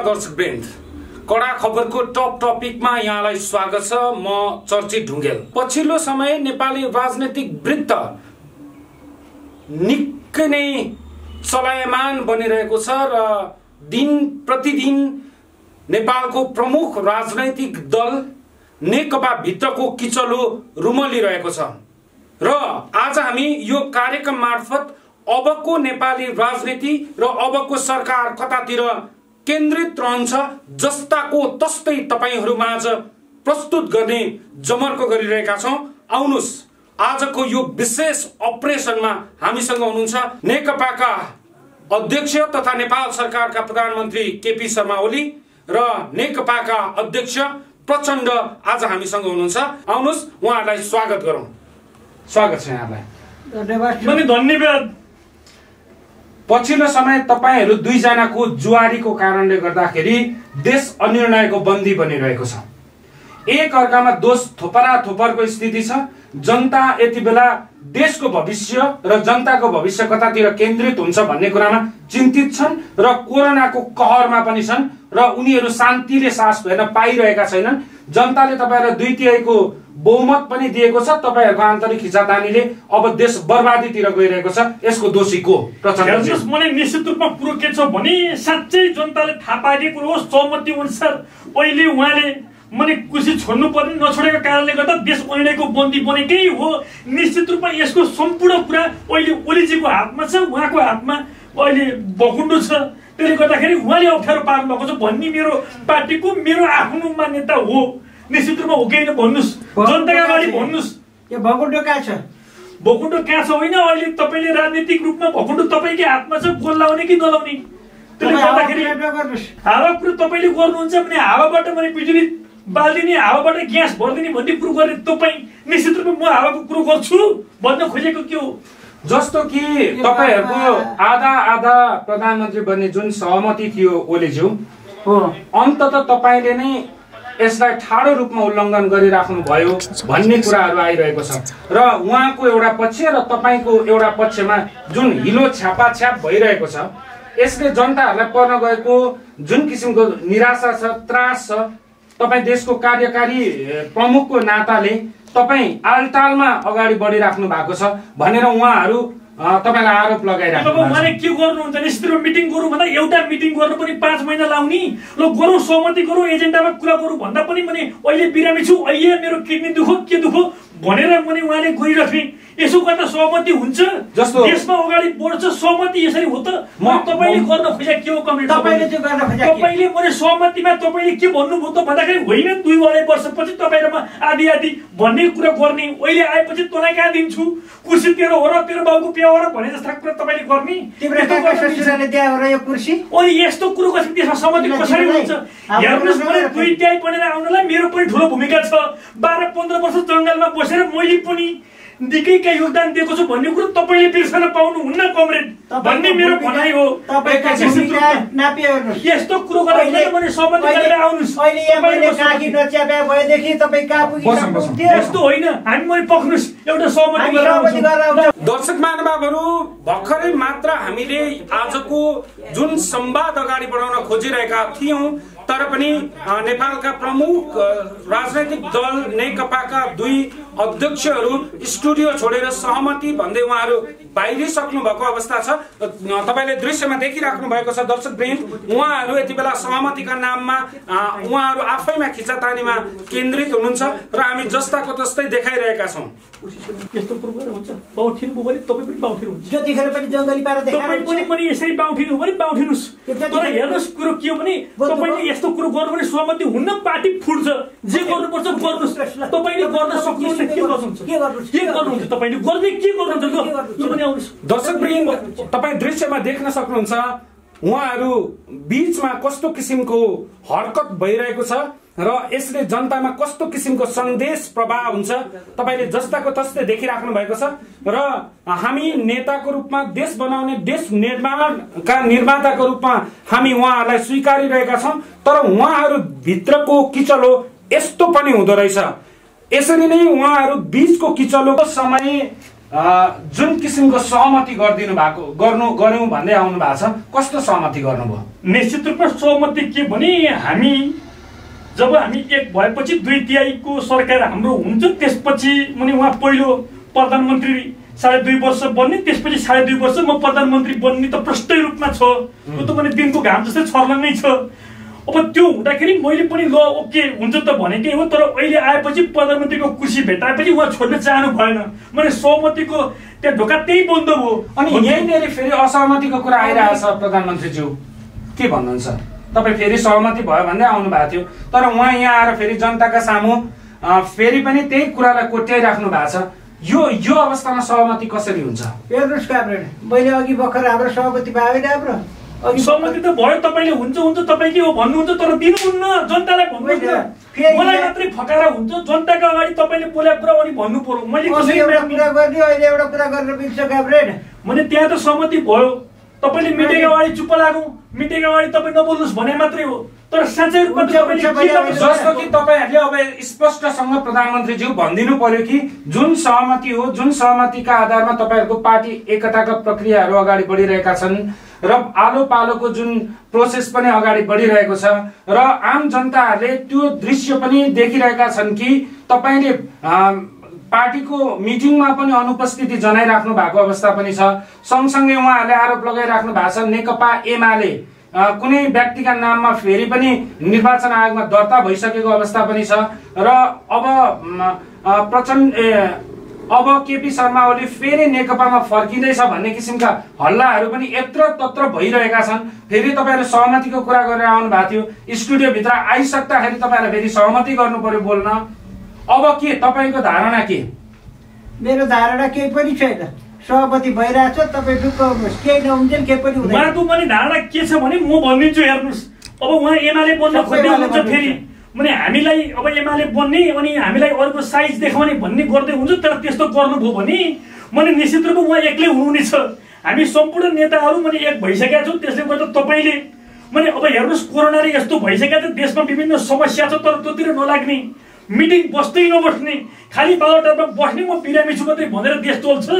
दर्शकवृन्द, कडा खबरको टप टपिकमा यहाँलाई स्वागत छ। म चर्चित ढुङ्गेल। पछिल्लो समय नेपाली राजनीतिक वृत्त निकै नै चलायमान बनिरहेको छ र दिन प्रतिदिन नेपालको प्रमुख राजनैतिक दल नेकपा भित्रको किचलो रुमलिरहेको छ र आज हामी यो कार्यक्रम मार्फत अबको नेपाली राजनीति र अबको सरकार कतातिर केन्द्रित रहन्छ जस्ताको तस्तै तपाईहरुमाझ प्रस्तुत गर्ने जमर्को गरिरहेका छौं। आउनुस् आजको यो विशेष अपरेसनमा हामीसँग हुनुहुन्छ नेकपाका अध्यक्ष तथा नेपाल सरकारका प्रधानमन्त्री केपी शर्मा ओली र नेकपाका अध्यक्ष प्रचण्ड आज हामीसँग हुनुहुन्छ। आउनुस् उहाँलाई स्वागत गरौं। स्वागत छ यहाँलाई। धन्यवाद। पछिल्लो समय तपाईहरु दुई जनाको जुवारीको कारणले गर्दाखेरि देश अनिर्णयको बन्दी बनिरहेको छ। एक अर्कामा दोष थोपरा थोपरको स्थिति छ। जनता यति बेला देशको भविष्य र जनताको भविष्य कतातिर केन्द्रित हुन्छ भन्ने कुरामा चिन्तित छन् र कोरोनाको कहरमा पनि छन् र उनीहरु शान्तिले सास फेर्न पाइरहेका छैनन्। जनताले तपाईहरुलाई 2/3 को बहुमत पनि दिएको छ। तपाईहरुको आन्तरिक खिचातानीले अब देश बर्बादीतिर गइरहेको छ। यसको दोषी को? प्रचण्ड। मलाई निश्चित रूपमा कुरो के छ भने साच्चै जनताले थाहा पाएको कुरो हो। सहमति अनुसार अहिले उहाँले मैले कुर्सी छोड्नु पर्ने नछोडेको कारणले गर्दा देश अनिर्णयको बन्दी बनेकै हो। निश्चित रूपमा यसको सम्पूर्ण कुरा अहिले ओलीजीको हातमा छ, उहाँको हातमा अहिले बकुण्डो छ। त्यसले गर्दाखेरि उहाँले अप्ठ्यारो पार्नु भएको छ भन्ने मेरो पार्टीको मेरो आफ्नो मान्यता हो। निश्चित रूपमा हो कि होइन भन्नुस्, जनताका अगाडि भन्नुस्। यो भकुण्डो कहाँ छ? भकुण्डो कहाँ छ होइन, अहिले तपाईले राजनीतिक रूपमा भकुण्डो तपाईकै हातमा छ, गोल लाउने कि नलाउने। त्यसले गर्दाखेरि हावा कुरो तपाईले गर्नुहुन्छ भने हावाबाट मैले बिजुली बाल्दिने, हावाबाट ग्यास भर्दिने भन्ने कुरो गर्ने तपाई। निश्चित रूपमा म हावाको कुरो गर्छु भन्न खोजेको के हो? जस्तो कि तपाईहरुको आधा आधा प्रधानमन्त्री बन्ने जुन सहमति थियो ओलीज्यू हो, अन्ततः तपाईले नै यसलाई ठाडो रूपमा उल्लङ्घन गरिराख्नु भयो भन्ने कुराहरू आइरहेको छ र उहाँको एउटा पक्ष र तपाईको एउटा पक्षमा जुन हिलो छ्यापाछ्याप भइरहेको छ, यसले जनताहरूलाई पर्न गएको जुन किसिमको निराशा छ, त्रास छ, तपाई देशको कार्यकारी प्रमुखको नाताले तपाई आलटालमा अगाडि बढिराख्नु भएको छ भनेर उहाँहरू तपाईलाई आरोप लगाइराख्नु भएको छ। उहाँले के गर्नुहुन्छ? निश्चित रूपमा मिटिङ गरौँ भन्दा एउटा मिटिङ गर्नु पनि 5 महिना लाउने, ल गरौँ, सहमति गरौँ, एजेन्डामा कुरा गरौँ भन्दा पनि मैले अहिले बिरामी छु, अहिले मेरो किडनी दुखो के दुखो भनेर मैले उहाँले गरिराख्ने। यसो गर्दा सहमति हुन्छ, जस्तो देशमा अगाडि बढ्छ। सहमति यसरी हो त? म तपाईले गर्न खोजे के हो? कमेन्ट तपाईले चाहिँ गर्न खोजे तपाईले मैले सहमतिमा तपाईले के भन्नुभयो त भन्दाखेरि होइन 2 वर्षपछि तपाईहरुमा आदि आदि भन्ने कुरा गर्ने। अहिले आएपछि तँलाई कहाँ दिन्छु, कुर्सी तेरो हो र तेरो बाउको प्या हो र भने जस्ता कुरा तपाईले गर्ने। तिम्रो काका ससुराले दिया हो र यो कुर्सी? अनि यस्तो कुरो कसरी देशमा सहमति कसरी हुन्छ? हेर्नुस्, मलाई 2 ट्याइ पढेर आउनलाई मेरो पनि ठुलो भूमिका छ। 12-15 वर्ष जंगलमा बसेर मैले पनि निकैका योगदान दिएको छु भन्ने कुरो तपाईले बिर्सन पाउनुहुन्न कमरेड भन्ने मेरो भनाइ हो। तपाईका भूमिका नाप्यो हेर्नुस्। यस्तो कुरो गरेर भने सहमति गरेर आउनुस्। अहिले यहाँले काकी नच्यापे भएदेखि तपाई कहाँ पुगिसक्नुहुन्थ्यो? यस्तो होइन, हामी मैले पक्नुस् एउटा सहमति गरेर आउँछौँ। दर्शक महानुभावहरू, भर्खरै मात्र हामीले आजको जुन संवाद अगाडि बढाउन खोजिरहेका थियौं, तर पनि नेपालका प्रमुख राजनैतिक दल नेकपाका 2 अध्यक्षहरू स्टुडियो छोडेर सहमति भन्दै उहाँहरू बाहिरिसक्नु भएको अवस्था छ। तपाईले दृश्यमा देखिराख्नु भएको छ दर्शकवृन्द, उहाँहरू यति बेला सहमतिका नाममा उहाँहरू आफैमा खिचातानीमा केन्द्रित हुनुहुन्छ र हामी जस्ताको तस्तै देखाइरहेका छौं। यस्तो कुरो हुन्छ, बाउठिनु भने तपाई पनि बाउठिनु हुन्छ, जतिखेर पनि जंगली पारा देखाएर तपाई पनि यसरी बाउठिनु भने बाउठिनुस्। तर हेर्नुस् कुरो के हो भने तपाईले यस्तो कुरो गर्नु भने सहमति हुन्न, पार्टी फुट्छ। जे गर्नुपर्छ गर्नुस्। तपाईले गर्न सक्नुहुन्छ, के गर्नुहुन्छ? के गर्नुहुन्छ? तपाईले गर्ने के गर्नुहुन्छ? दर्शकवृन्द, तपाई दृश्यमा देख्न सक्नुहुन्छ उहाँहरू बीचमा कस्तो किसिमको हरकत भइरहेको छ र यसले जनतामा कस्तो किसिमको सन्देश प्रभाव हुन्छ तपाईले जस्ताको तस्तै देखिराख्नु भएको छ। र हामी नेताको रूपमा देश बनाउने, देश निर्माणका निर्माताको रूपमा हामी उहाँहरूलाई स्वीकारिरहेका छौं, तर उहाँहरू भित्रको किचलो यस्तो पनि हुँदो रहेछ। यसरी नै उहाँहरू बीचको किचलोको समय जुन किसिमको सहमति गर्यौँ भन्दै आउनु भएको छ, कस्तो सहमति गर्नुभयो? निश्चित रूपमा सहमति के भने जब हामी एक भएपछि 2/3 सरकार हाम्रो हुन्छ, त्यसपछि उहाँ पहिलो प्रधानमन्त्री 2.5 वर्ष बन्ने, त्यसपछि 2.5 वर्ष म प्रधानमन्त्री बन्ने त प्रष्टै रूपमा छ। त्यो त दिनको घाम जस्तै छर्लङ्गै छ। अब त्यो हुँदाखेरि मैले पनि ल ओके हुन्छ त भनेकै हो, तर अहिले आएपछि प्रधानमन्त्रीको कुर्सी भेटाएपछि उहाँ छोड्न चाहनु भएन। मैले सहमतिको त्यहाँ ढोका त्यही बन्द भयो। अनि यहीँनिर फेरि असहमतिको कुरा आइरहेको छ। प्रधानमन्त्रीज्यू के भन्नुहुन्छ? तपाईँ फेरि सहमति भयो भन्दै आउनु भएको थियो, तर उहाँ यहाँ आएर फेरि जनताका सामु फेरि पनि त्यही कुरालाई कोट्याइराख्नु भएको छ। यो अवस्थामा सहमति कसरी हुन्छ? हेर्नुहोस् कामरेड, मैले अघि भर्खर हाम्रो सहमति भयो नि। हाम्रो सहमति त भयो, तपाईँले हुन्छ तपाईँ के हो भन्नुहुन्छ, तर दिनुहुन्न। जनतालाई भन्नुहोस् न, मलाई मात्रै फकारा हुन्छ। जनताको अगाडि तपाईँले बोलेको कुरा अनि भन्नु पर्यो। मैले एउटा कुरा गर्ने, अहिले एउटा कुरा गर्न मिल्छ कामरेड? मैले त्यहाँ त सहमति भयो, तपाईँले मिडियाको अगाडि चुप्प लागु, मिडियाको अगाडि तपाईँ नबोल्नुहोस् भने मात्रै हो। तर साँच्चै रूपमा जस्तो कि तपाईँहरूले अब स्पष्टसँग प्रधानमन्त्रीज्यू भनिदिनु पर्यो कि जुन सहमति हो, जुन सहमतिका आधारमा तपाईँहरूको पार्टी एकताका प्रक्रियाहरू अगाडि बढिरहेका छन् र आलो पालोको जुन प्रोसेस पनि अगाडि बढिरहेको छ र आम जनताहरूले त्यो दृश्य पनि देखिरहेका छन् कि तपाईँले पार्टीको मिटिङमा पनि अनुपस्थिति जनाइराख्नु भएको अवस्था पनि छ। सँगसँगै उहाँहरूले आरोप लगाइराख्नु भएको छ नेकपा एमाले कुनै व्यक्तिका नाममा फेरि पनि निर्वाचन आयोगमा दर्ता भइसकेको अवस्था पनि छ र अब केपी शर्मा ओली फेरि नेकपामा फर्किँदैछ भन्ने किसिमका हल्लाहरू पनि यत्र तत्र भइरहेका छन्। फेरि तपाईँहरू सहमतिको कुरा गरेर आउनु भएको थियो, स्टुडियोभित्र आइसक्दाखेरि तपाईँहरूले फेरि सहमति गर्नु पर्यो बोल्न। अब के तपाईँको धारणा के? मेरो धारणा केही पनि छैन। सहमति भइरहेछ, तपाईँ ढुक्क हुनुहोस्, केही नहुन्जेल केही पनि हुँदैन। उहाँको पनि धारणा के छ भने म भनिदिन्छु, हेर्नुहोस्। अब उहाँ एमाले बन्न खोज्दै हुनुहुन्छ फेरि, भने हामीलाई अब एमाले बन्ने अनि हामीलाई अरूको साइज देखाउने भन्ने गर्दै हुन्छ। तर त्यस्तो गर्नुभयो भने मैले निश्चित रूपमा उहाँ एक्लै हुनुहुनेछ। हामी सम्पूर्ण नेताहरू मैले एक भइसकेका छौँ। त्यसले गर्दा तपाईँले मैले अब हेर्नुहोस्, कोरोनाले यस्तो भइसकेको छ, देशमा विभिन्न समस्या छ, तर त्योतिर नलाग्ने, मिटिङ बस्दै नबस्ने, खालि बाटोमा बस्ने, म बिरामी छु मात्रै भनेर देश चल्छ।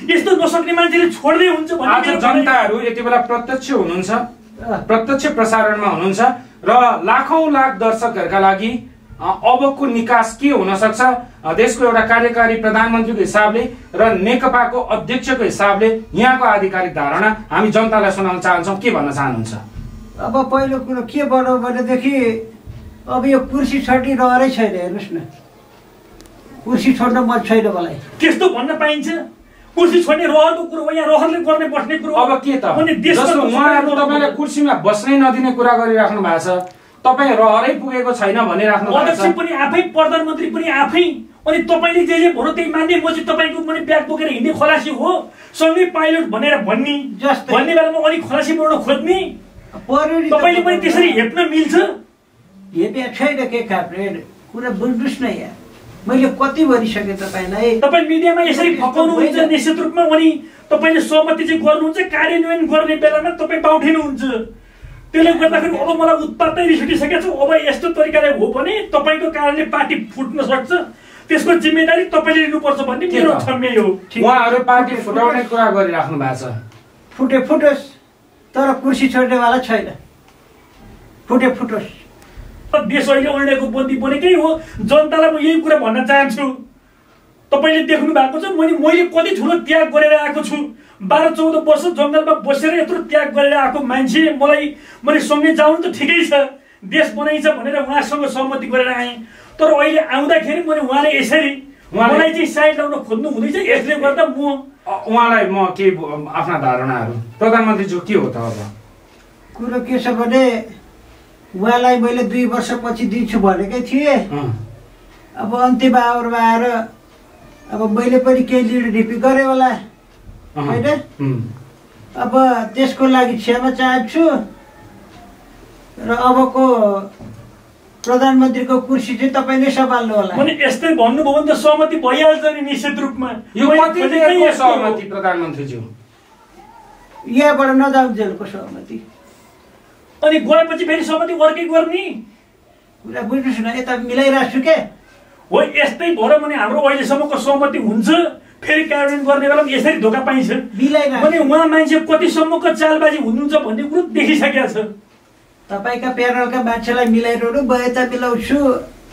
यस्तो नसक्ने मान्छेले छोड्दै हुन्छ भन्ने जनताहरू यति बेला प्रत्यक्ष हुनुहुन्छ, प्रत्यक्ष प्रसारणमा हुनुहुन्छ र लाखौं लाख दर्शकहरूका लागि अबको निकास के हुन सक्छ देशको एउटा कार्यकारी प्रधानमन्त्रीको हिसाबले र नेकपाको अध्यक्षको हिसाबले यहाँको आधिकारिक धारणा हामी जनतालाई सुनाउन चाहन्छौँ। के भन्न चाहनुहुन्छ? अब पहिलो कुरो के भनौँ भनेदेखि अब यो कुर्सी छोड्ने रहरै छैन। हेर्नुहोस् न, कुर्सी छोड्न मन छैन मलाई। त्यस्तो भन्न पाइन्छ? कुर्सी छोड्ने रहरको कुरो हो, यहाँ रहरले गर्ने बस्ने कुरो। अब के त जस्तो उहाँहरू तपाईँलाई कुर्सीमा बस्नै नदिने कुरा गरिराख्नु भएको छ, तपाईँ रहरै पुगेको छैन भनिराख्नु भएको छ। अध्यक्ष पनि आफै, प्रधानमन्त्री पनि आफै, अनि तपाईँले जे भन्नु त्यही मान्ने। म चाहिँ तपाईँको पनि ब्याग बोकेर हिँड्ने खलासी हो, सँगै पाइलट भनेर भन्ने बेलामा अलिक खलासी बनाउन खोज्ने। तपाईँले पनि त्यसरी हेप्न मिल्छ? हेपे छैन के काप्रेड कुरा बुझ्नुहोस् न यार, मैले कति भनिसकेँ तपाईँलाई। तपाईँ मिडियामा यसरी फकाउनुहुन्छ निश्चित रूपमा, अनि तपाईँले सहमति चाहिँ गर्नुहुन्छ, कार्यान्वयन गर्ने बेलामा तपाईँ बाउठिनुहुन्छ। त्यसले गर्दाखेरि अब मलाई उत्पातै रिस उठिसकेको छ। अब यस्तो तरिकाले हो भने तपाईँको कारणले पार्टी फुट्न सक्छ, त्यसको जिम्मेदारी तपाईँले लिनुपर्छ भन्ने मेरो ठम्याइ हो। उहाँहरू पार्टी फुटाउने कुरा गरिराख्नु भएको छ। फुटोस्, तर कुर्सी छोड्नेवाला छैन। फुटोस्। देश अहिले अहिलेको बन्दी बनेकै हो। जनतालाई म यही कुरा भन्न चाहन्छु, तपाईँले देख्नु भएको छ मैले कति ठुलो त्याग गरेर आएको छु। 12-14 वर्ष जङ्गलमा बसेर यत्रो त्याग गरेर आएको मान्छे, मैले सँगै जाउनु त ठिकै छ, देश बनाइन्छ भनेर उहाँसँग सहमति गरेर आएँ। तर अहिले आउँदाखेरि उहाँले यसरी मलाई चाहिँ साइड लाउन खोज्नु हुँदैछ। यसले गर्दा उहाँलाई म केही आफ्ना धारणाहरू प्रधानमन्त्रीज्यू के हो त? अब कुरो के छ भने उहाँलाई मैले 2 वर्षपछि दिन्छु भनेकै थिएँ। अब अन्तिम आवरमा आएर अब मैले पनि केही लिडरसिप गरेँ होला होइन। अब त्यसको लागि क्षमा चाहन्छु र अबको प्रधानमन्त्रीको कुर्सी चाहिँ तपाईँले सम्हाल्नु होला। अनि यस्तै भन्नुभयो भने त सहमति भइहाल्छ नि निश्चित रूपमा। यो कति दिनको सहमति प्रधानमन्त्रीज्यू? यहाँबाट नजाउन्जेलको सहमति, अनि गएपछि फेरि सहमति अर्कै गर्ने कुरा बुझ्नुहोस् न। यता मिलाइरहेको छु के हो, यस्तै भएर भने हाम्रो अहिलेसम्मको सहमति हुन्छ। फेरि कार्यान्वयन गर्ने बेलामा यसरी धोका पाइन्छ भने उहाँ मान्छे कतिसम्मको चालबाजी हुनुहुन्छ भन्ने कुरो देखिसकेको छ। तपाईँका प्यानलका मान्छेलाई मिलाइरहनु भए त मिलाउँछु,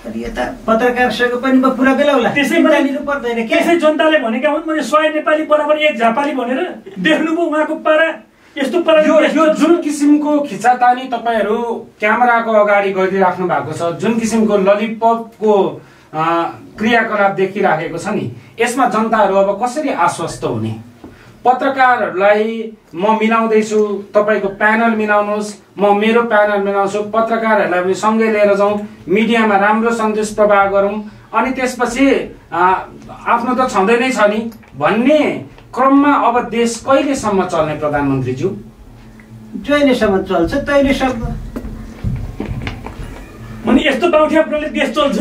अनि यता पत्रकारसँग पनि म पुरा बेलाउला। त्यसैमा लिनु पर्दैन। त्यसै जनताले भनेका हुन् मैले 100 नेपाली बराबर 1 झापाली भनेर देख्नुभयो उहाँको पारा यस्तो पारा। यो जुन किसिमको खिचातानी तपाईँहरू क्यामेराको अगाडि गरिराख्नु भएको छ, जुन किसिमको ललिपपको क्रियाकलाप देखिराखेको छ नि, यसमा जनताहरू अब कसरी आश्वस्त हुने? पत्रकारहरूलाई म मिलाउँदैछु, तपाईँको प्यानल मिलाउनुहोस्, म मेरो प्यानल मिलाउँछु, पत्रकारहरूलाई पनि सँगै लिएर जाउँ, मिडियामा राम्रो सन्देश प्रवाह गरौँ, अनि त्यसपछि आफ्नो त छँदै नै छ नि भन्ने क्रममा अब देश कहिलेसम्म चल्ने प्रधानमन्त्रीज्यू? जहिलेसम्म चल्छ तहिलेसम्म। अनि यस्तो बाउठ्याप्रले देश चल्छ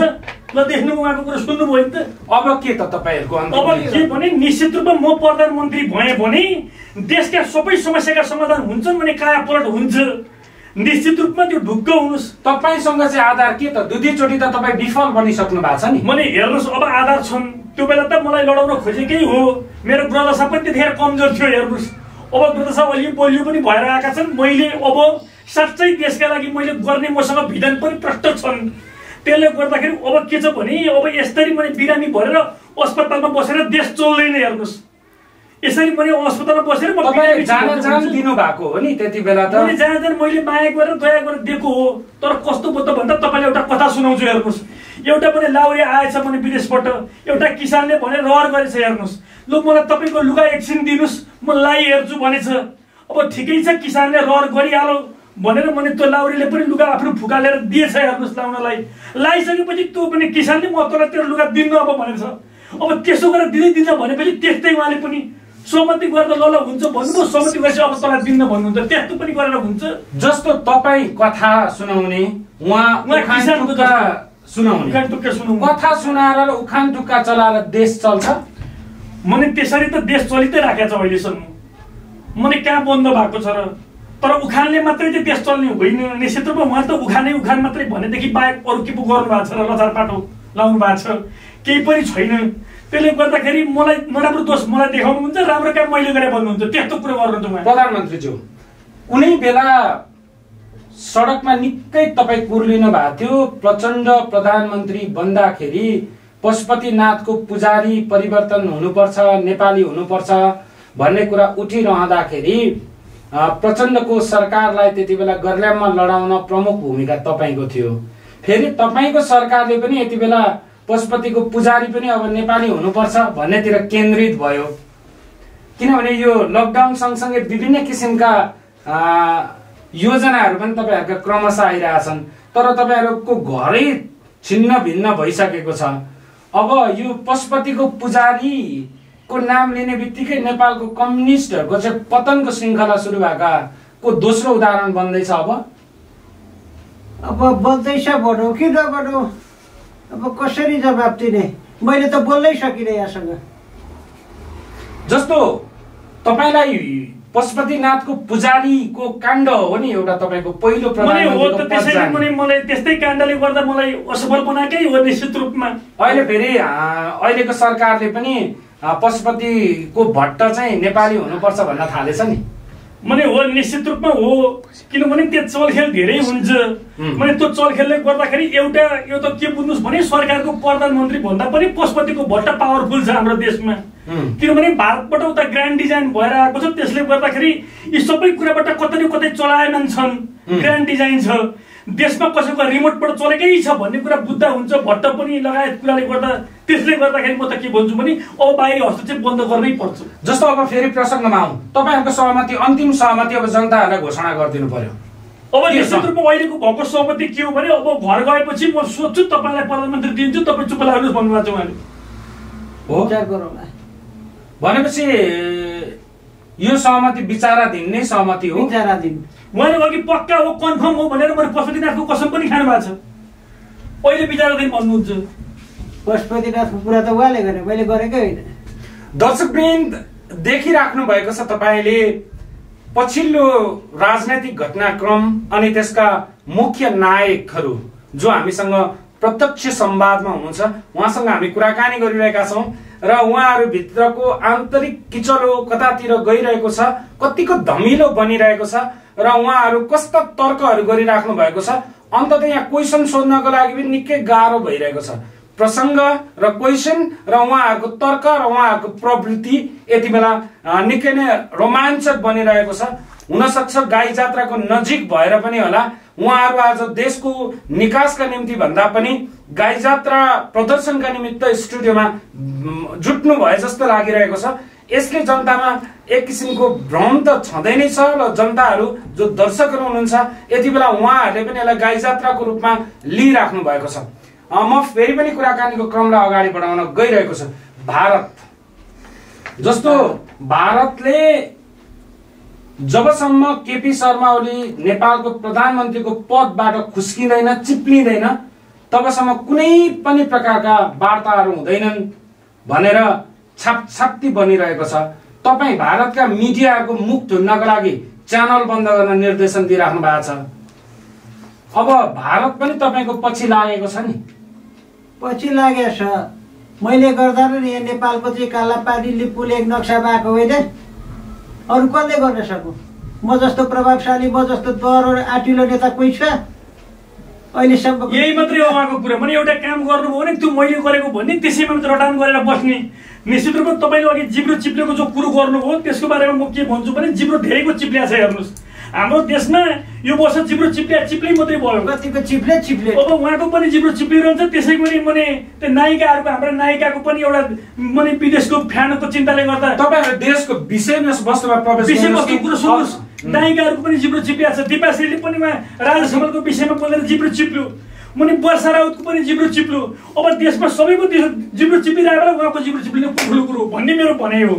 ल? देख्नु उहाँको कुरा सुन्नुभयो नि त। अब के त तपाईँहरूको अब के भने निश्चित रूपमा म प्रधानमन्त्री भएँ भने देशका सबै समस्याका समाधान हुन्छन् भने कायापलट हुन्छ। निश्चित रूपमा त्यो ढुक्क हुनुहोस्। तपाईँसँग चाहिँ आधार के त? दुईचोटि त तपाईँ विफल बनिसक्नु भएको छ नि। मैले हेर्नुहोस् अब आधार छन्, त्यो बेला त मलाई लडाउन खोजेकै हो। मेरो प्रदर्शन पनि त्यतिखेर कमजोर थियो। हेर्नुहोस् अब प्रदर्शन अलि बलियो पनि भएर आएका छन्। मैले अब साँच्चै देशका लागि मैले गर्ने मसँग भिजन पनि प्रष्ट छन्। त्यसले गर्दाखेरि अब के छ भने अब यसरी मैले बिरामी भरेर अस्पतालमा बसेर देश चल्दैन। हेर्नुहोस् यसरी मैले अस्पतालमा बसेर जान दिनु भएको हो नि त्यति बेला त। मैले माया गरेर दया गरेर दिएको हो। तर कस्तो भयो त भन्दा तपाईँले एउटा कथा सुनाउँछु। हेर्नुहोस् एउटा पनि लाउरे आएछ भने विदेशबाट, एउटा किसानले भने रहर गरेछ। हेर्नुहोस् लु मलाई तपाईँको लुगा एकछिन दिनुहोस् म लाइहेर्छु भनेछ। अब ठिकै छ किसानले रहर गरिहाल्यो भनेर मैले त्यो लाउरीले पनि लुगा आफ्नो फुकालेर दिएछ। हेर्नुहोस् लाउनलाई लाइसकेपछि त्यो पनि किसानले म तँलाई तेरो लुगा दिन्न अब भनेछ। अब त्यसो गरेर दिँदै दिन्छ भनेपछि त्यस्तै उहाँले पनि सहमति गरेर ल हुन्छ भन्नुभयो। सहमति गरेपछि अब तँलाई दिन्न भन्नुहुन्छ, त्यस्तो पनि गरेर हुन्छ। जस्तो तपाईँ कथा सुनाउने, उहाँ सुनाउने, कथा सुनाएर र उखान टुक्का चलाएर देश चल्छ। मैले त्यसरी त देश चलिँदै राखेको छ अहिलेसम्म। मैले कहाँ बन्द भएको छ र? तर उखानले मात्रै चाहिँ देश चल्ने होइन। निश्चित रूपमा उहाँ त उखान मात्रै भनेदेखि बाहेक अरू के पो गर्नु भएको छ र? लचार पाटो लाउनु भएको छ केही पनि छैन। त्यसले गर्दाखेरि मलाई नराम्रो दोष मलाई देखाउनुहुन्छ, राम्रो काम मैले गरेँ भन्नुहुन्छ, त्यस्तो कुरो गर्नुहुन्छ उहाँ। प्रधानमन्त्रीज्यू कुनै बेला सडकमा निकै तपाईँ कुर्लिनु भएको थियो, प्रचण्ड प्रधानमन्त्री बन्दाखेरि पशुपतिनाथको पुजारी परिवर्तन हुनुपर्छ, नेपाली हुनुपर्छ भन्ने कुरा उठिरहँदाखेरि प्रचण्डको सरकारलाई त्यति बेला गर्ल्याममा लडाउन प्रमुख भूमिका तपाईँको थियो। फेरि तपाईँको सरकारले पनि यति बेला पशुपतिको पुजारी पनि अब नेपाली हुनुपर्छ भन्नेतिर केन्द्रित भयो। किनभने यो लकडाउन सँगसँगै विभिन्न किसिमका योजनाहरू पनि तपाईँहरूका क्रमशः आइरहेछन्, तर तपाईँहरूको घरै छिन्न भिन्न भइसकेको छ। अब यो पशुपतिको पुजारीको नाम लिने बित्तिकै नेपालको कम्युनिस्टहरूको चाहिँ पतनको श्रृङ्खला सुरु भएकाको दोस्रो उदाहरण बन्दैछ। अब बन्दैछ भनौँ कि नभनौँ, अब कसरी जवाब दिने? मैले त बोल्नै सकिनँ यहाँसँग। जस्तो तपाईँलाई पशुपतिनाथको पुजारीको काण्ड हो नि एउटा तपाईँको पहिलो मलाई त्यस्तै काण्डले गर्दा मलाई असफल बनाएकै हो निश्चित रूपमा। अहिले फेरि अहिलेको सरकारले पनि पशुपतिको भट्ट चाहिँ नेपाली हुनुपर्छ भन्न थालेछ नि। मैले हो निश्चित रूपमा हो, किनभने त्यो चलखेल धेरै हुन्छ। मैले त्यो चलखेलले गर्दाखेरि एउटा यो त के बुझ्नुहोस् भने सरकारको प्रधानमन्त्री भन्दा पनि पशुपतिको भट्ट पावरफुल छ हाम्रो देशमा। किनभने भारतबाट उता ग्रान्ड डिजाइन भएर आएको छ, त्यसले गर्दाखेरि यी सबै कुराबाट कतै न कतै चलायमान छन्। ग्रान्ड डिजाइन छ, देशमा कसैको रिमोटबाट चलेकै छ भन्ने कुरा बुझ्दा हुन्छ। भट्ट पनि लगायत कुराले गर्दा, त्यसले गर्दाखेरि म त के भन्छु भने अब बाहिरी हस्तक्षेप बन्द गर्नै पर्छ। जस्तो अब फेरि प्रसङ्गमा आउँ, तपाईँहरूको सहमति, अन्तिम सहमति अब जनताहरूलाई घोषणा गरिदिनु पर्यो। अब निश्चित रूपमा अहिलेको भएको सहमति के हो भने अब घर गएपछि म सोध्छु तपाईँलाई प्रधानमन्त्री दिन्छु, तपाईँ चुप लाग्नुहोस् भन्नुभएको छ उहाँले। हो भनेपछि यो सहमति विचाराधीन नै सहमति हो। विचाराधीन उहाँले अघि पक्का हो कन्फर्म हो भनेर मैले पशुपतिनाथको कसम पनि खानु भएको छ। अहिले विचाराधीन भन्नुहुन्छ। पशुपतिनाथको कुरा त उहाँले गरे, मैले गरेकै होइन। दर्शकवृन्द देखिराख्नु भएको छ तपाईँले पछिल्लो राजनैतिक घटनाक्रम अनि त्यसका मुख्य नायकहरू जो हामीसँग प्रत्यक्ष संवादमा हुनुहुन्छ, उहाँसँग हामी कुराकानी गरिरहेका छौँ र उहाँहरूभित्रको आन्तरिक किचलो कतातिर गइरहेको छ, कतिको धमिलो बनिरहेको छ र उहाँहरू कस्ता तर्कहरू गरिराख्नु भएको छ। अन्ततः यहाँ क्वेसन सोध्नको लागि पनि निकै गाह्रो भइरहेको छ। प्रसङ्ग र क्वेसन र उहाँहरूको तर्क र उहाँहरूको प्रवृत्ति यति बेला निकै नै रोमाञ्चक बनिरहेको छ। हुनसक्छ गाई जात्राको नजिक भएर पनि होला उहाँहरू आज देशको निकासका निम्ति भन्दा पनि गाई जात्रा प्रदर्शनका निमित्त स्टुडियोमा जुट्नु भए जस्तो लागिरहेको छ। यसले जनतामा एक किसिमको भ्रम त छँदै नै छ र जनताहरू जो दर्शकहरू हुनुहुन्छ यति बेला उहाँहरूले पनि यसलाई गाई जात्राको रूपमा लिइराख्नु भएको छ। म फेरि पनि कुराकानीको क्रमलाई अगाडि बढाउन गइरहेको छु। भारत जस्तो भारतले जबसम्म केपी शर्मा ओली नेपालको प्रधानमन्त्रीको पदबाट खुस्किँदैन, चिप्लिँदैन, तबसम्म कुनै पनि प्रकारका वार्ताहरू हुँदैनन् भनेर छापछाप्ती बनिरहेको छ। तपाईँ भारतका मिडियाहरूको मुख ढुक्नको लागि च्यानल बन्द गर्न निर्देशन दिइराख्नु भएको छ। अब भारत पनि तपाईँको पछि लागेको छ नि? पछि लागेको छ। मैले गर्दा नि यहाँ नेपालको चाहिँ कालापानी पुल एक नक्सा भएको होइन, अरू कसले गर्न सकु? म जस्तो प्रभावशाली, म जस्तो दर आटिलो नेता कोही छ अहिलेसम्म? यही मात्रै हो उहाँको कुरा। मैले एउटा काम गर्नुभयो भने त्यो मैले गरेको भन्ने त्यसैमा मात्रै रटान गरेर बस्ने। निश्चित रूपमा तपाईँले अघि जिब्रो चिप्लेको जो कुरो गर्नुभयो त्यसको बारेमा म के भन्छु भने जिब्रो धेरैको चिप्ल्या छ। हेर्नुहोस्, हाम्रो देशमा यो वर्ष जिब्रो चिप्लै मात्रै भयो। कतिको चिप्ले अब उहाँको पनि जिब्रो चिप्लिरहन्छ। त्यसै गरी मैले त्यो नायिकाहरूको, हाम्रो नायिकाको पनि एउटा मैले विदेशको फ्यानको चिन्ताले गर्दा तपाईँहरू देशको विषयवस्तुमा प्रवेश विषयवस्तु कुरो सुन्नुहोस्। नायिकाहरूको पनि जिब्रो चिप्लिया छ। दिपाश्रीले पनि राजा समालको विषयमा बोलेर जिब्रो चिप्ल्यो। मैले वर्षा राउतको पनि जिब्रो चिप्ल्यो। अब देशमा सबैको जिब्रो चिप्लिरहेको बेला उहाँको जिब्रो चिप्लिने ठुलो कुरो भन्ने मेरो भनाइ हो।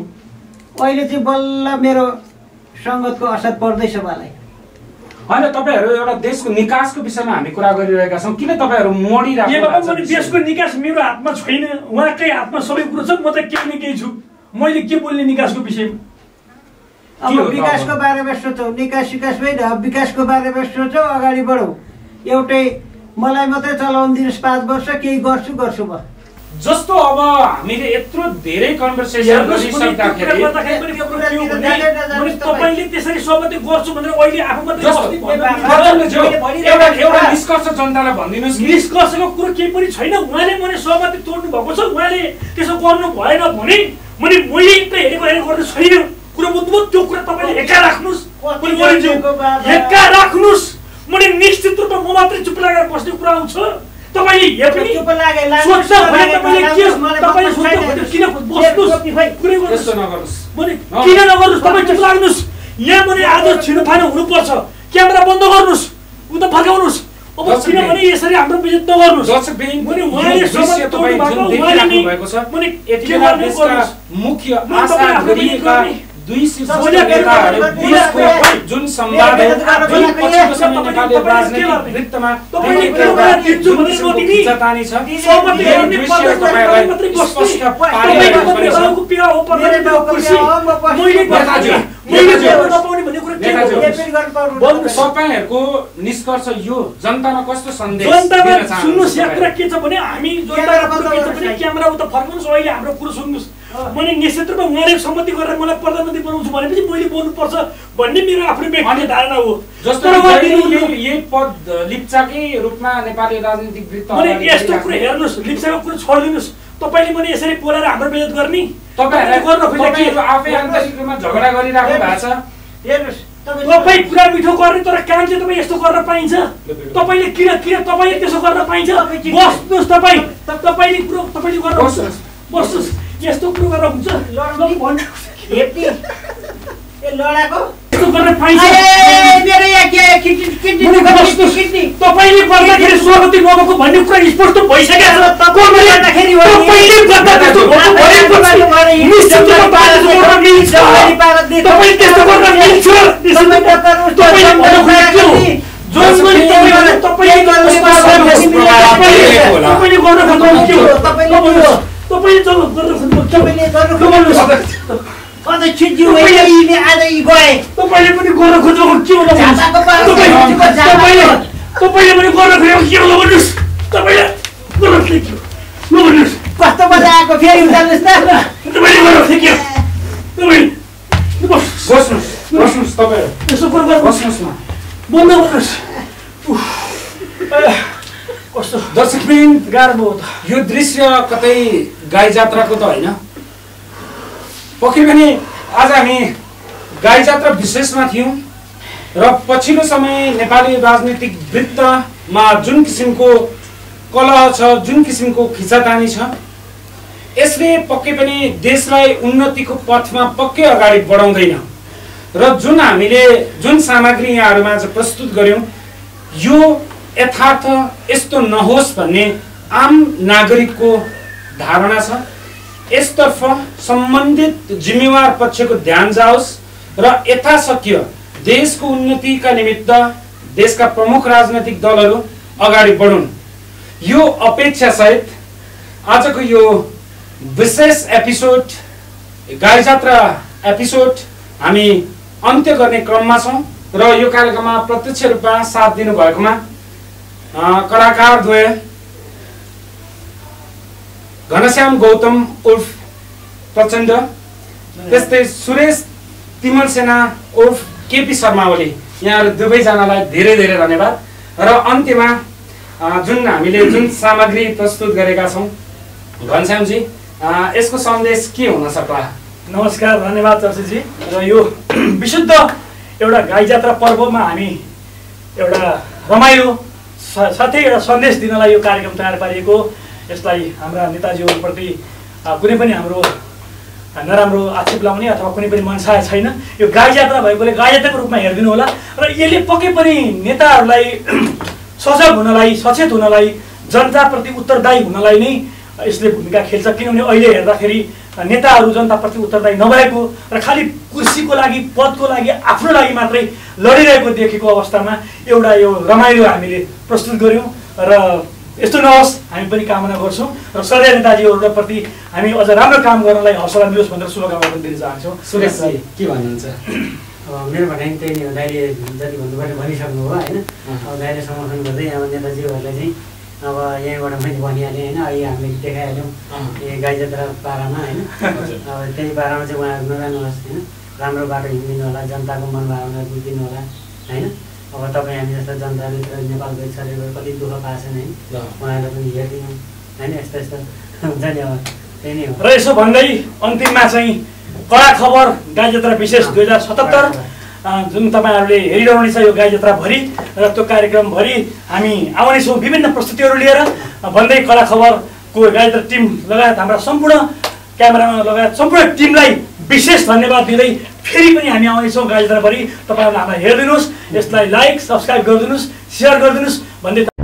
अहिले चाहिँ बल्ल मेरो सङ्गतको असर पर्दैछ मलाई। होइन, तपाईँहरू एउटा देशको निकासको विषयमा हामी कुरा गरिरहेका छौँ, किन तपाईँहरू मोडिराख्नु भएको छ? देशको निकास मेरो हातमा छैन, उहाँकै हातमा सबै कुरो छ। म त केही न केही छु। मैले के बोल्ने निकासको विषयमा? अब विकासको बारेमा सोचौँ, निकास होइन, अब विकासको बारेमा सोचौँ, अगाडि बढौँ। एउटै मलाई मात्रै चलाउनु दिनुहोस् 5 वर्ष, केही गर्छु म जस्तो। अब हामीले यत्रो धेरै कन्भर्सेसन गरिसक्दाखेरि तपाईँले त्यसरी सहमति गर्छु भनेर अहिले आफू मात्रै एउटा निष्कर्ष जनतालाई भनिदिनुहोस्। निष्कर्षको कुरो केही पनि छैन। उहाँले मैले सहमति तोड्नु भएको छ, उहाँले त्यसो गर्नु भएन भने मैले त हेरेको गर्दै छैन। कुरो बुझ्नुभयो? त्यो कुरा तपाईँले हेक्का राख्नुहोस्, हेक्का राख्नुहोस्। मैले निश्चित रूपमा म मात्रै चुप लागेर बस्ने कुरा आउँछ। तपाईँले किन नगर्नुहोस्? तपाईँ चुप लाग्नुहोस्। यहाँ मैले आज छिनोफानो हुनुपर्छ, क्यामेरा बन्द गर्नुहोस्, उता फर्काउनुहोस्। अब किनभने यसरी हाम्रो विजित नगर्नुहोस्। दुई जुन संवाद नेपाली राजनीतिक वृत्तमा तपाईँहरूको निष्कर्ष यो जनतामा कस्तो सन्देश? सुन्नुहोस्, यहाँ कुरा के छ भने हामी क्यामेरा उता फर्काउनुहोस्। अहिले हाम्रो कुरो सुन्नुहोस्। मैले निश्चित रूपमा उहाँले सम्मति गरेर मलाई प्रधानमन्त्री बनाउँछु भनेपछि मैले बोल्नुपर्छ भन्ने मेरो आफ्नो व्यक्तिगत धारणा हो। जस्तो यही पद लिप्चाकै रूपमा नेपाली राजनीतिक वृत्त यस्तो कुरा हेर्नुहोस्, लिप्चाको कुरा छोडिदिनुहोस्। तपाईँले मैले यसरी बोलेर हाम्रो बेइज्जत गर्ने? तपाईँहरू आफै आन्तरिक रूपमा झगडा गरिराख्नु भएको छ। हेर्नुहोस्, तपाईँ कुरा मिठो गर्ने तर काम चाहिँ तपाईँ यस्तो गर्न पाइन्छ? तपाईँले किन तपाईँले त्यसो गर्न पाइन्छ? बस्नुहोस्, तपाईँले कुरो तपाईँले गर्नुहोस्, बस्नुहोस्। यस्तो कुरो गरेर हुन्छ? तपाईँले गर्दाखेरि सहमति नभएको भन्ने कुरा स्पष्ट भइसकेको छ। तपाईँले पनि गर्न खोजेको के होला? तपाईँले पनि गर्न खोजेको के होला भन्नुहोस्? तपाईँले कस्तो मजा आएको फेरि उताल्नुहोस् त बस्नुहोस् तपाईँ बस्नुहोस् न बन्द गर्नुहोस् कस्तो दर्शकवृन्द गाह्रो भयो त यो दृश्य कतै गाई जात्राको त होइन पक्कै पनि आज हामी गाई जात्रा विशेषमा थियौँ र पछिल्लो समय नेपाली राजनीतिक वृत्तमा जुन किसिमको कलह छ जुन किसिमको खिचातानी छ यसले पक्कै पनि देशलाई उन्नतिको पथमा पक्कै अगाडि बढाउँदैन र जुन हामीले जुन सामग्री यहाँहरूमा प्रस्तुत गर्यौं यो यथार्थ यस्तो नहोस् भन्ने आम नागरिकको धारणा छ यसतर्फ सम्बन्धित जिम्मेवार पक्षको ध्यान जाओस् र यथाशक्य देशको उन्नतिका निमित्त देशका प्रमुख राजनैतिक दलहरू अगाडि बढुन् यो अपेक्षा सहित आजको यो विशेष एपिसोड गाई जात्रा एपिसोड हामी अन्त्य गर्ने क्रममा छौं र यो कार्यक्रममा प्रत्यक्ष रूपमा साथ दिनु भएकोमा कलाकार द्वय घनश्याम गौतम उर्फ प्रचण्ड त्यस्तै सुरेश तिमल सेना उर्फ केपी शर्मा ओली यहाँहरू दुवैजनालाई धेरै धेरै धन्यवाद र अन्त्यमा जुन हामीले जुन सामग्री प्रस्तुत गरेका छौं घनश्यामजी यसको सन्देश के हुन सक्ला नमस्कार धन्यवाद चर्चिजी र यो विशुद्ध एउटा गाई जात्रा पर्वमा हामी एउटा रमाइलो साथै एउटा सन्देश दिनलाई यो कार्यक्रम तयार पारिएको यसलाई हाम्रा नेताजीहरूप्रति कुनै पनि हाम्रो नराम्रो आक्षेप लाउने अथवा कुनै पनि मनसाय छैन यो गाई जात्रा भएकोले गाई जात्राको रूपमा हेरिदिनु होला र यसले पक्कै पनि नेताहरूलाई सजग हुनलाई सचेत हुनलाई जनताप्रति उत्तरदायी हुनलाई नै यसले भूमिका खेल्छ किनभने अहिले हेर्दाखेरि नेताहरू जनताप्रति उत्तरदायी नभएको र खालि कुर्सीको लागि पदको लागि आफ्नो लागि मात्रै लडिरहेको देखेको अवस्थामा एउटा यो रमाइलो हामीले प्रस्तुत गर्यौं र यस्तो नहोस् हामी पनि कामना गर्छौं र सधैँ नेताजीहरूप्रति हामी अझ राम्रो काम गर्नलाई हौसला मिलोस् भनेर शुभकामना पनि दिन चाहन्छौँ सुरेशजी के भन्नुहुन्छ मेरो भनाइ त्यही हो दाइले जति भन्नुभयो भनिसक्नु हो होइन अब दाइले समर्थन गर्दै अब नेताजीहरूलाई चाहिँ अब यहीँबाट मैले भनिहालेँ होइन अहिले हामीले देखाइहाल्यौँ गाई जात्रा पारामा होइन अब त्यही पारामा चाहिँ उहाँहरू नजानुहोस् होइन राम्रो बाटो हिँडिदिनु होला जनताको मनभावना बुझिदिनु होला होइन अब तपाईँ हामी जस्तो जनताले नेपाल गई शरीर कति दुःख पाएछन् होइन उहाँहरूलाई पनि हेरिदिनु होइन यस्तो यस्तो हुन्छ नि अब त्यही नै हो र यसो भन्दै अन्तिममा चाहिँ कडा खबर गाई जात्रा विशेष 2077 जुन तपाईहरुले हेरिरहनुहुनेछ यो गाई जात्रा भरि र त्यो कार्यक्रम भरि हामी आउने छौं विभिन्न प्रस्तुतिहरू लिएर भन्दै कडा खबरको गाई जात्रा टिम लगायत हाम्रा सम्पूर्ण क्यामेरामा लगायत सम्पूर्ण टिमलाई विशेष धन्यवाद दिँदै फेरि पनि हामी आउने छौं गाई जात्रा भरि तपाईहरुले हामीलाई हेरिदिनुस् यसलाई लाइक सब्स्क्राइब गरिदिनुस् शेयर गरिदिनुस् भन्दै